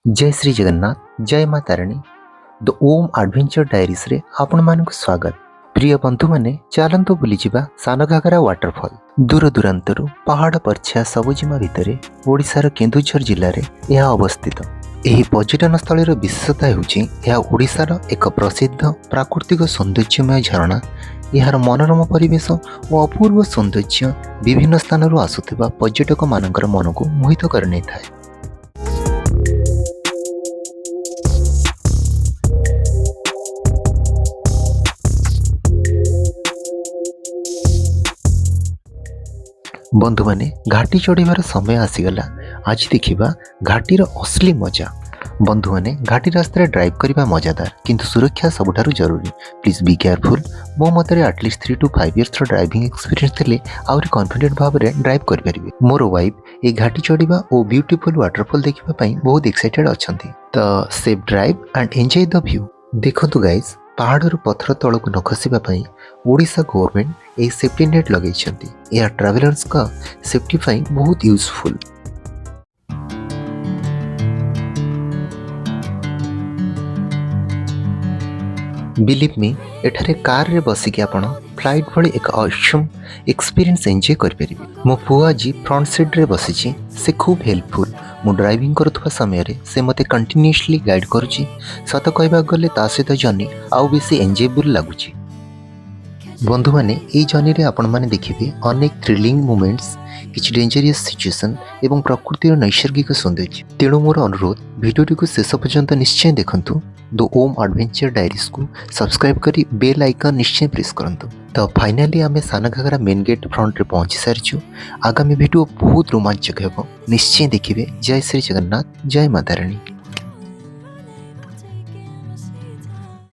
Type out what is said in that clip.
जय श्री जगन्नाथ जय माँ Tarini the Om adventure diaries रे आपण मानक स्वागत। प्रिय बंधु माने चलंतु बुली जिबा सान घागरा वाटरफॉल। दूर दूरांतरु पहाड़ परछा सबुजिमा भितरे ओडिशार केन्दुझर जिले में यह अवस्थित। ଏହି पर्यटन स्थल विशेषता ହେଉଛି ଏହା ଓଡ଼ିଶାର ଏକ ପ୍ରସିଦ୍ଧ ପ୍ରାକୃତିକ ସୌନ୍ଦର୍ଯ୍ୟମୟ ଝରଣା। ଏହାର ମନୋରମ ପରିବେଶ ଓ ଅପୂର୍ବ ସୌନ୍ଦର୍ଯ୍ୟ ବିଭିନ୍ନ ସ୍ଥାନରୁ ଆସୁଥିବା ପର୍ଯ୍ୟଟକମାନଙ୍କର ମନକୁ ମୋହିତ କରିନେଇଥାଏ। बंधु माने घाटी चढ़ार समय आसीगला। आज देखिबा घाटीर असली मजा। बंधु माने घाटी रास्ता ड्राइव करने मजादार किंतु सुरक्षा सबुठारु जरूरी। Please be careful. मो मतरे at least 3 to 5 years driving experience थिले आउरी कॉन्फिडेंट भाव में ड्राइव कर परिबे। मोर वाइफ ए घाटी चढ़ा और ब्यूटीफुल वाटरफॉल देखिबा पई बहुत एक्साइटेड अछंती। तो safe drive and enjoy the view. देखंतु गाइस, पहाड़ पत्थर तलक न खसवा ओडिशा गवर्नमेंट एक सेफ्टी नेट लगे। यह ट्रावेलर्स का सेफ्टी पाई बहुत यूजफुल। बिलीव मी, एठारे कार रे बसिकी आपण फ्लाइट भली एक ऑसम एक्सपीरियंस एंजॉय कर परिबे। मो पुआ आज फ्रंट सीट रे बसिची। से खूब हेल्पफुल। मु ड्राइविंग करुवा समय रे से मते कंटिन्यूअसली गाइड करुची। सत कहबा गले ता सहित जर्नी आउ बेसी एंजॉयबल लागुची। बंधु माने ए जर्नी रे आपण माने देखिबे अनेक थ्रिलिंग मोमेंट्स, किछि डेंजरियस सिचुएशन एवं प्रकृतिर नैसर्गिक सौंदर्य। तेणु मोर अनुरोध, वीडियो को शेष पर्यंत निश्चय देखंतु। द ओम एडवेंचर डायरीज को सब्सक्राइब करी बेल आइकन निश्चय प्रेस करंतु। तो फाइनली आमे सान घागरा मेन गेट फ्रंट रे पहुंची सारिछु। आगामी वीडियो बहुत रोमांचक हेबो, निश्चय देखिबे। जय श्री जगन्नाथ जय माता रानी।